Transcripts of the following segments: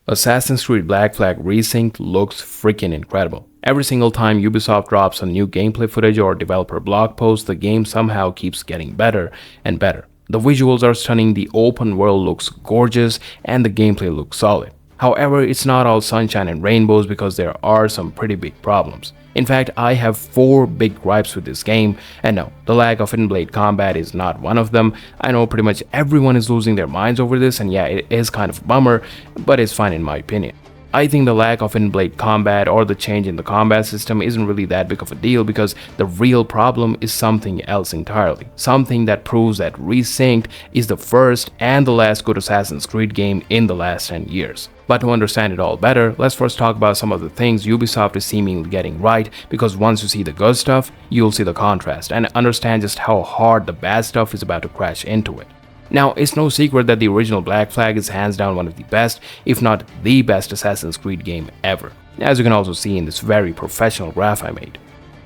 Assassin's Creed Black Flag Resynced looks freaking incredible. Every single time Ubisoft drops a new gameplay footage or developer blog post, the game somehow keeps getting better and better. The visuals are stunning, the open world looks gorgeous, and the gameplay looks solid. However, it's not all sunshine and rainbows because there are some pretty big problems. In fact, I have 4 big gripes with this game, and no, the lack of in-blade combat is not one of them. I know pretty much everyone is losing their minds over this, and yeah, it is kind of a bummer, but it's fine in my opinion. I think the lack of in-blade combat or the change in the combat system isn't really that big of a deal because the real problem is something else entirely. Something that proves that Resynced is the first and the last good Assassin's Creed game in the last 10 years. But to understand it all better, let's first talk about some of the things Ubisoft is seemingly getting right, because once you see the good stuff, you'll see the contrast and understand just how hard the bad stuff is about to crash into it. Now, it's no secret that the original Black Flag is hands down one of the best, if not the best Assassin's Creed game ever, as you can also see in this very professional graph I made.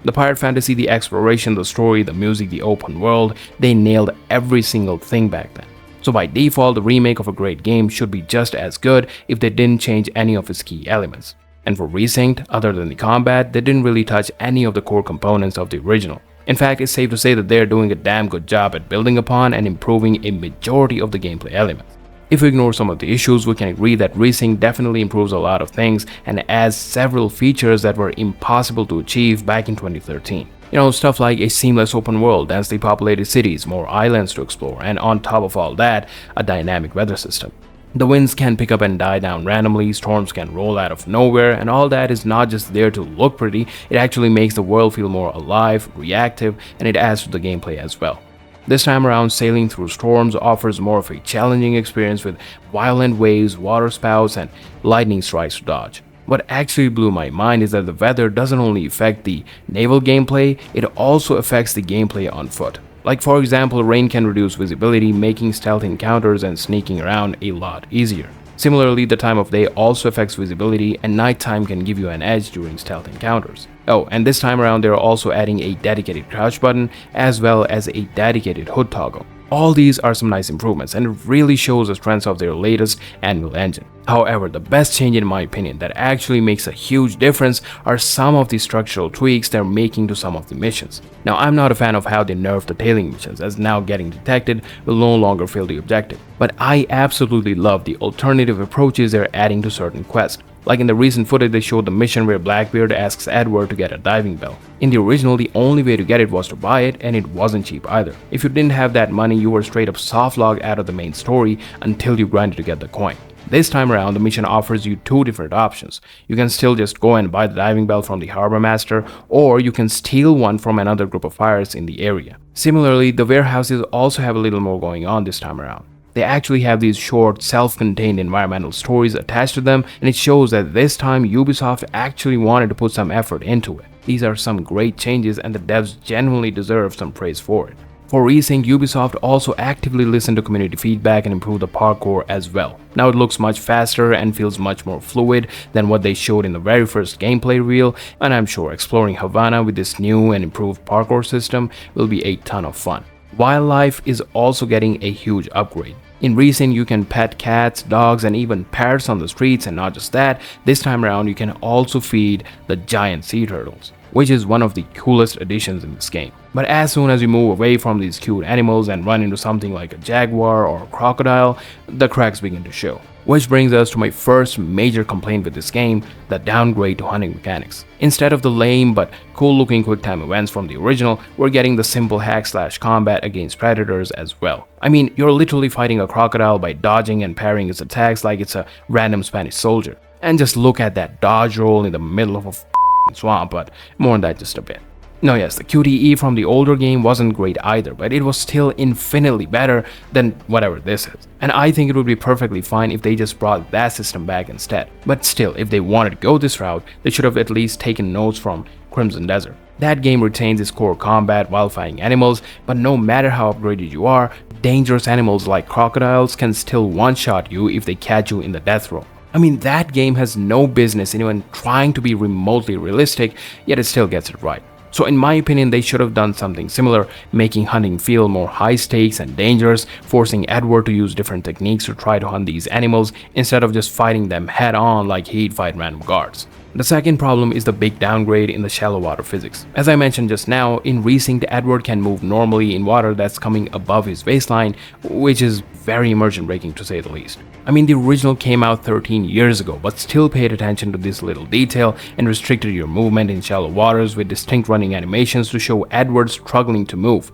The pirate fantasy, the exploration, the story, the music, the open world, they nailed every single thing back then. So by default, the remake of a great game should be just as good if they didn't change any of its key elements. And for Resynced, other than the combat, they didn't really touch any of the core components of the original. In fact, it's safe to say that they're doing a damn good job at building upon and improving a majority of the gameplay elements. If we ignore some of the issues, we can agree that Resynced definitely improves a lot of things and adds several features that were impossible to achieve back in 2013. Stuff like a seamless open world, densely populated cities, more islands to explore, and on top of all that, a dynamic weather system. The winds can pick up and die down randomly, storms can roll out of nowhere, and all that is not just there to look pretty, it actually makes the world feel more alive, reactive, and it adds to the gameplay as well. This time around, sailing through storms offers more of a challenging experience with violent waves, water spouts, and lightning strikes to dodge. What actually blew my mind is that the weather doesn't only affect the naval gameplay, it also affects the gameplay on foot. Like for example, rain can reduce visibility, making stealth encounters and sneaking around a lot easier. Similarly, the time of day also affects visibility, and nighttime can give you an edge during stealth encounters. Oh, and this time around they're also adding a dedicated crouch button as well as a dedicated hood toggle. All these are some nice improvements and it really shows the strengths of their latest Anvil engine. However, the best change in my opinion that actually makes a huge difference are some of the structural tweaks they're making to some of the missions. Now, I'm not a fan of how they nerfed the tailing missions, as now getting detected will no longer fail the objective, but I absolutely love the alternative approaches they're adding to certain quests. Like in the recent footage, they showed the mission where Blackbeard asks Edward to get a diving bell. In the original, the only way to get it was to buy it, and it wasn't cheap either. If you didn't have that money, you were straight up softlocked out of the main story until you grinded to get the coin. This time around, the mission offers you 2 different options. You can still just go and buy the diving bell from the harbor master, or you can steal one from another group of pirates in the area. Similarly, the warehouses also have a little more going on this time around. They actually have these short, self-contained environmental stories attached to them, and it shows that this time Ubisoft actually wanted to put some effort into it. These are some great changes and the devs genuinely deserve some praise for it. For Resynced, Ubisoft also actively listened to community feedback and improved the parkour as well. Now it looks much faster and feels much more fluid than what they showed in the very first gameplay reel, and I'm sure exploring Havana with this new and improved parkour system will be a ton of fun. Wildlife is also getting a huge upgrade. In Resynced, you can pet cats, dogs, and even parrots on the streets, and not just that, this time around you can also feed the giant sea turtles, which is one of the coolest additions in this game. But as soon as you move away from these cute animals and run into something like a jaguar or a crocodile, the cracks begin to show. Which brings us to my first major complaint with this game, the downgrade to hunting mechanics. Instead of the lame but cool looking quick time events from the original, we're getting the simple hack/slash combat against predators as well. I mean, you're literally fighting a crocodile by dodging and parrying its attacks like it's a random Spanish soldier. And just look at that dodge roll in the middle of a swamp, but more on that just a bit. No, yes, the QTE from the older game wasn't great either, but it was still infinitely better than whatever this is. And I think it would be perfectly fine if they just brought that system back instead. But still, if they wanted to go this route, they should have at least taken notes from Crimson Desert. That game retains its core combat while fighting animals, but no matter how upgraded you are, dangerous animals like crocodiles can still one-shot you if they catch you in the death row. I mean, that game has no business in even trying to be remotely realistic, yet it still gets it right. So in my opinion, they should have done something similar, making hunting feel more high stakes and dangerous, forcing Edward to use different techniques to try to hunt these animals instead of just fighting them head on like he'd fight random guards. The second problem is the big downgrade in the shallow water physics. As I mentioned just now, in Resynced, Edward can move normally in water that's coming above his waistline, which is very immersion breaking to say the least. I mean, the original came out 13 years ago, but still paid attention to this little detail and restricted your movement in shallow waters with distinct running animations to show Edward struggling to move.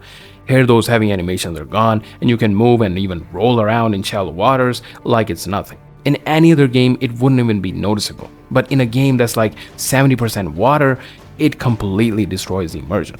Here those heavy animations are gone, and you can move and even roll around in shallow waters like it's nothing. In any other game, it wouldn't even be noticeable, but in a game that's like 70% water, it completely destroys the immersion.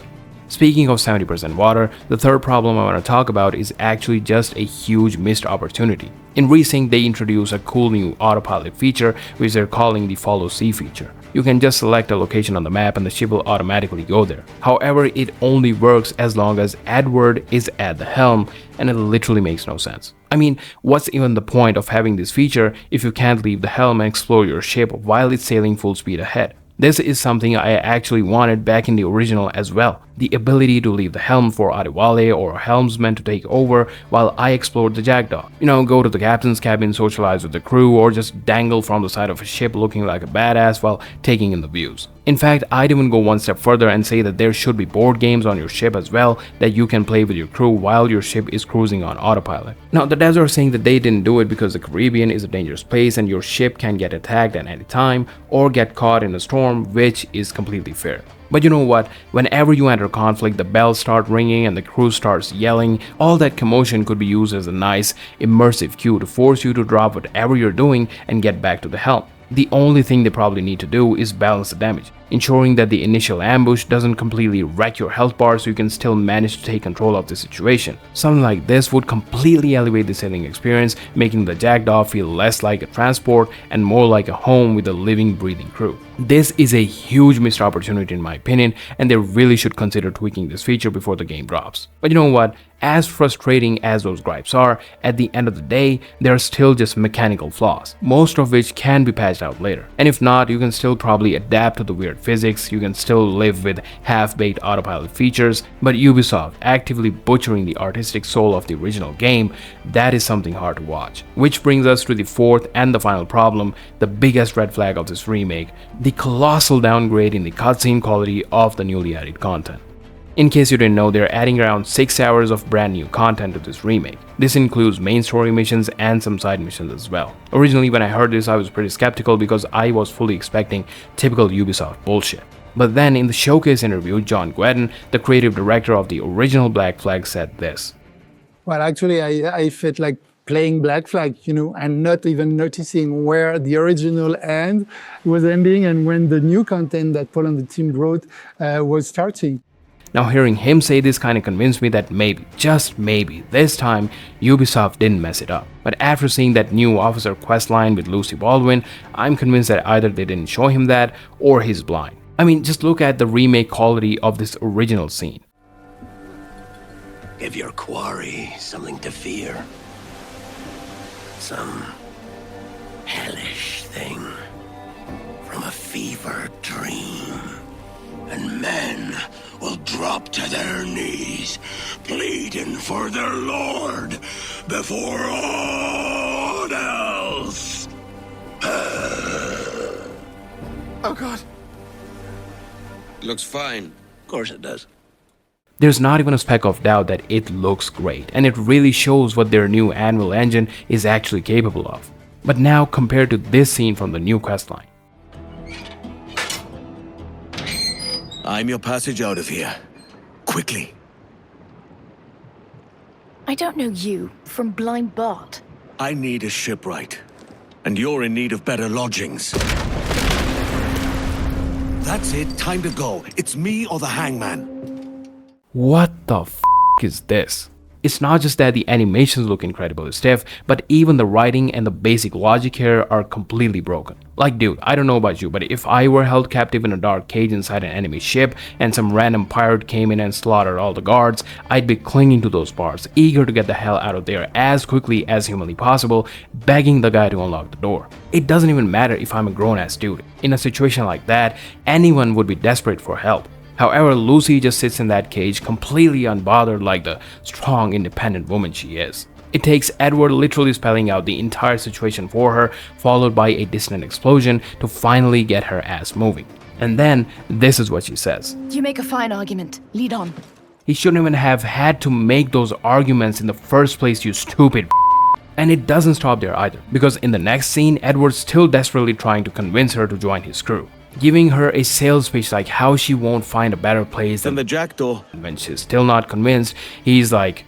Speaking of 70% water, the third problem I want to talk about is actually just a huge missed opportunity. In Resynced, they introduce a cool new autopilot feature, which they're calling the Follow Sea feature. You can just select a location on the map and the ship will automatically go there. However, it only works as long as Edward is at the helm, and it literally makes no sense. I mean, what's even the point of having this feature if you can't leave the helm and explore your ship while it's sailing full speed ahead? This is something I actually wanted back in the original as well. The ability to leave the helm for Adewale or a helmsman to take over while I explored the jackdaw. You know, go to the captain's cabin, socialize with the crew, or just dangle from the side of a ship looking like a badass while taking in the views. In fact, I'd even go one step further and say that there should be board games on your ship as well that you can play with your crew while your ship is cruising on autopilot. Now, the devs are saying that they didn't do it because the Caribbean is a dangerous place and your ship can get attacked at any time or get caught in a storm, which is completely fair. But you know what, whenever you enter conflict, the bells start ringing and the crew starts yelling. All that commotion could be used as a nice, immersive cue to force you to drop whatever you're doing and get back to the helm. The only thing they probably need to do is balance the damage, ensuring that the initial ambush doesn't completely wreck your health bar so you can still manage to take control of the situation. Something like this would completely elevate the sailing experience, making the jackdaw feel less like a transport and more like a home with a living, breathing crew. This is a huge missed opportunity in my opinion, and they really should consider tweaking this feature before the game drops. But you know what? As frustrating as those gripes are, at the end of the day, they are still just mechanical flaws, most of which can be patched out later. And if not, you can still probably adapt to the weird physics, you can still live with half-baked autopilot features, but Ubisoft actively butchering the artistic soul of the original game, that is something hard to watch. Which brings us to the fourth and the final problem, the biggest red flag of this remake, the colossal downgrade in the cutscene quality of the newly added content. In case you didn't know, they're adding around 6 hours of brand new content to this remake. This includes main story missions and some side missions as well. Originally when I heard this I was pretty skeptical because I was fully expecting typical Ubisoft bullshit. But then in the showcase interview, John Guedin, the creative director of the original Black Flag, said this. Well, actually I felt like playing Black Flag, and not even noticing where the original end was ending and when the new content that Paul and the team wrote was starting. Now hearing him say this kind of convinced me that maybe, just maybe, this time Ubisoft didn't mess it up. But after seeing that new officer questline with Lucy Baldwin, I'm convinced that either they didn't show him that or he's blind. I mean, just look at the remake quality of this original scene. Give your quarry something to fear. Some hellish thing from a fever dream. And men will drop to their knees, pleading for their lord before all else. Oh God. Looks fine. Of course it does. There's not even a speck of doubt that it looks great, and it really shows what their new Anvil engine is actually capable of. But now compared to this scene from the new questline. I'm your passage out of here. Quickly. I don't know you from Blind Bart. I need a shipwright, and you're in need of better lodgings. That's it, time to go. It's me or the hangman. What the f is this? It's not just that the animations look incredibly stiff, but even the writing and the basic logic here are completely broken. Like dude, I don't know about you, but if I were held captive in a dark cage inside an enemy ship and some random pirate came in and slaughtered all the guards, I'd be clinging to those parts, eager to get the hell out of there as quickly as humanly possible, begging the guy to unlock the door. It doesn't even matter if I'm a grown-ass dude. In a situation like that, anyone would be desperate for help. However, Lucy just sits in that cage completely unbothered like the strong, independent woman she is. It takes Edward literally spelling out the entire situation for her, followed by a distant explosion to finally get her ass moving. And then, this is what she says. You make a fine argument. Lead on. He shouldn't even have had to make those arguments in the first place, you stupid. And it doesn't stop there either, because in the next scene, Edward's still desperately trying to convince her to join his crew, giving her a sales pitch like how she won't find a better place Then than the jackdaw. when she's still not convinced, he's like,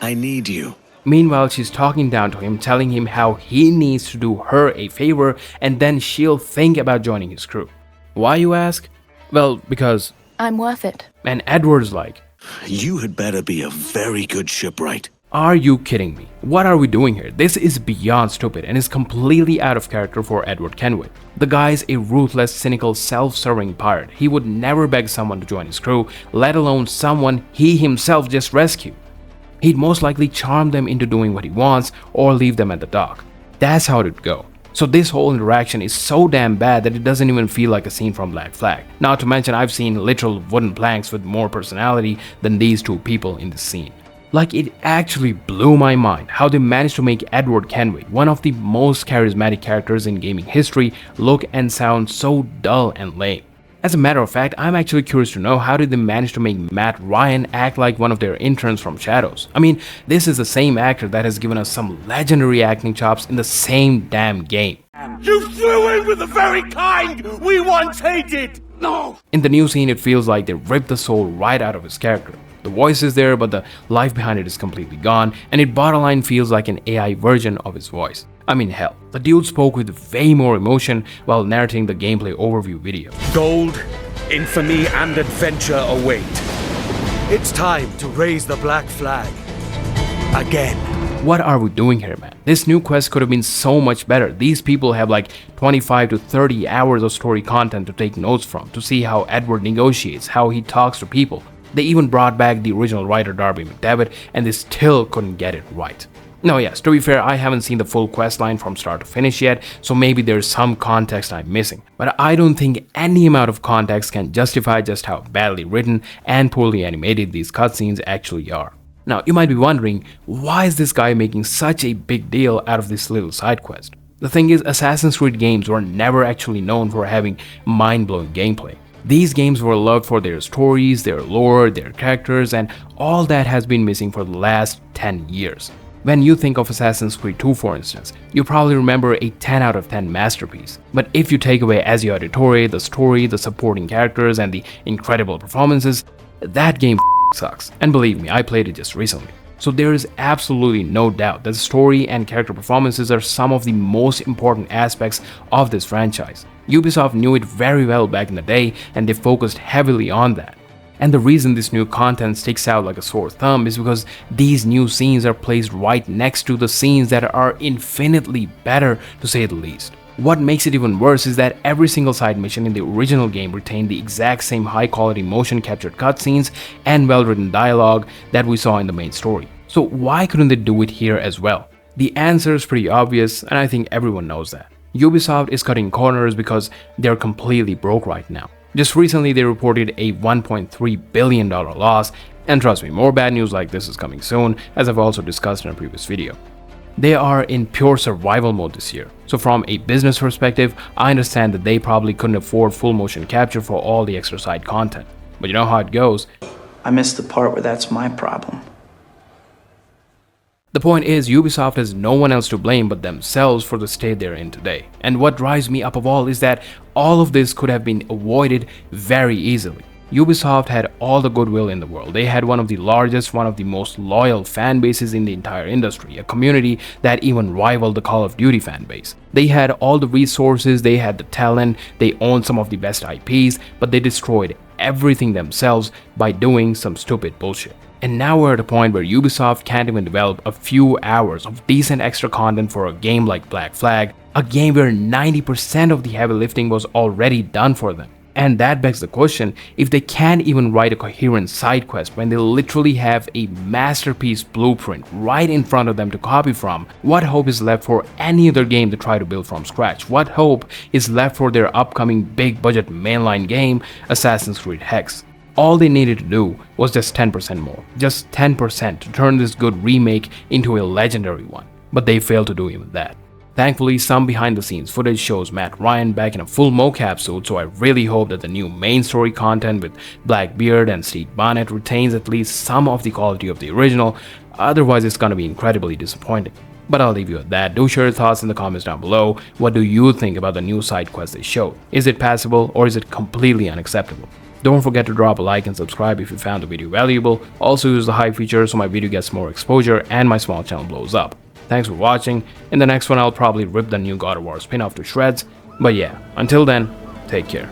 I need you. meanwhile, she's talking down to him, telling him how he needs to do her a favor and then she'll think about joining his crew. Why, you ask? Well, because... I'm worth it. And Edward's like, You had better be a very good shipwright. are you kidding me? What are we doing here? This is beyond stupid and is completely out of character for Edward Kenway. The guy's a ruthless, cynical, self-serving pirate. He would never beg someone to join his crew, let alone someone he himself just rescued. He'd most likely charm them into doing what he wants or leave them at the dock. That's how it'd go. So this whole interaction is so damn bad that it doesn't even feel like a scene from Black Flag. Not to mention I've seen literal wooden planks with more personality than these two people in this scene. Like, it actually blew my mind how they managed to make Edward Kenway, one of the most charismatic characters in gaming history, look and sound so dull and lame. As a matter of fact, I'm actually curious to know how did they manage to make Matt Ryan act like one of their interns from Shadows. I mean, this is the same actor that has given us some legendary acting chops in the same damn game. You flew in with the very kind we once hated! No! In the new scene, it feels like they ripped the soul right out of his character. The voice is there, but the life behind it is completely gone, and it borderline feels like an AI version of his voice. I mean, hell, the dude spoke with way more emotion while narrating the gameplay overview video. Gold, infamy, and adventure await. It's time to raise the black flag. Again. What are we doing here, man? This new quest could have been so much better. These people have like 25 to 30 hours of story content to take notes from, to see how Edward negotiates, how he talks to people. They even brought back the original writer Darby McDevitt, and they still couldn't get it right. Now yes, to be fair, I haven't seen the full questline from start to finish yet, so maybe there's some context I'm missing. But I don't think any amount of context can justify just how badly written and poorly animated these cutscenes actually are. Now, you might be wondering, why is this guy making such a big deal out of this little side quest? The thing is, Assassin's Creed games were never actually known for having mind-blowing gameplay. These games were loved for their stories, their lore, their characters, and all that has been missing for the last 10 years. When you think of Assassin's Creed 2, for instance, you probably remember a 10 out of 10 masterpiece. But if you take away Ezio Auditore, the story, the supporting characters, and the incredible performances, that game sucks. And believe me, I played it just recently. So there is absolutely no doubt that the story and character performances are some of the most important aspects of this franchise. Ubisoft knew it very well back in the day, and they focused heavily on that. And the reason this new content sticks out like a sore thumb is because these new scenes are placed right next to the scenes that are infinitely better, to say the least. What makes it even worse is that every single side mission in the original game retained the exact same high quality motion captured cutscenes and well written dialogue that we saw in the main story. So why couldn't they do it here as well? The answer is pretty obvious, and I think everyone knows that. Ubisoft is cutting corners because they're completely broke right now. Just recently they reported a $1.3 billion loss, and trust me, more bad news like this is coming soon, as I've also discussed in a previous video. They are in pure survival mode this year, so from a business perspective, I understand that they probably couldn't afford full motion capture for all the extra side content. But you know how it goes. I missed the part where that's my problem. The point is, Ubisoft has no one else to blame but themselves for the state they're in today. And what drives me up of all is that all of this could have been avoided very easily. Ubisoft had all the goodwill in the world. They had one of the largest, one of the most loyal fan bases in the entire industry, a community that even rivaled the Call of Duty fan base. They had all the resources, they had the talent, they owned some of the best IPs, but they destroyed everything themselves by doing some stupid bullshit. And now we're at a point where Ubisoft can't even develop a few hours of decent extra content for a game like Black Flag, a game where 90% of the heavy lifting was already done for them. And that begs the question, if they can't even write a coherent side quest when they literally have a masterpiece blueprint right in front of them to copy from, what hope is left for any other game to try to build from scratch? What hope is left for their upcoming big budget mainline game, Assassin's Creed Hex? All they needed to do was just 10% more, just 10% to turn this good remake into a legendary one. But they failed to do even that. Thankfully, some behind the scenes footage shows Matt Ryan back in a full mocap suit, so I really hope that the new main story content with Blackbeard and Steve Bonnet retains at least some of the quality of the original, otherwise it's gonna be incredibly disappointing. But I'll leave you at that. Do share your thoughts in the comments down below. What do you think about the new side quest they showed? Is it passable or is it completely unacceptable? Don't forget to drop a like and subscribe if you found the video valuable. Also use the hype feature so my video gets more exposure and my small channel blows up. Thanks for watching. In the next one I'll probably rip the new God of War spin-off to shreds. But yeah, until then, take care.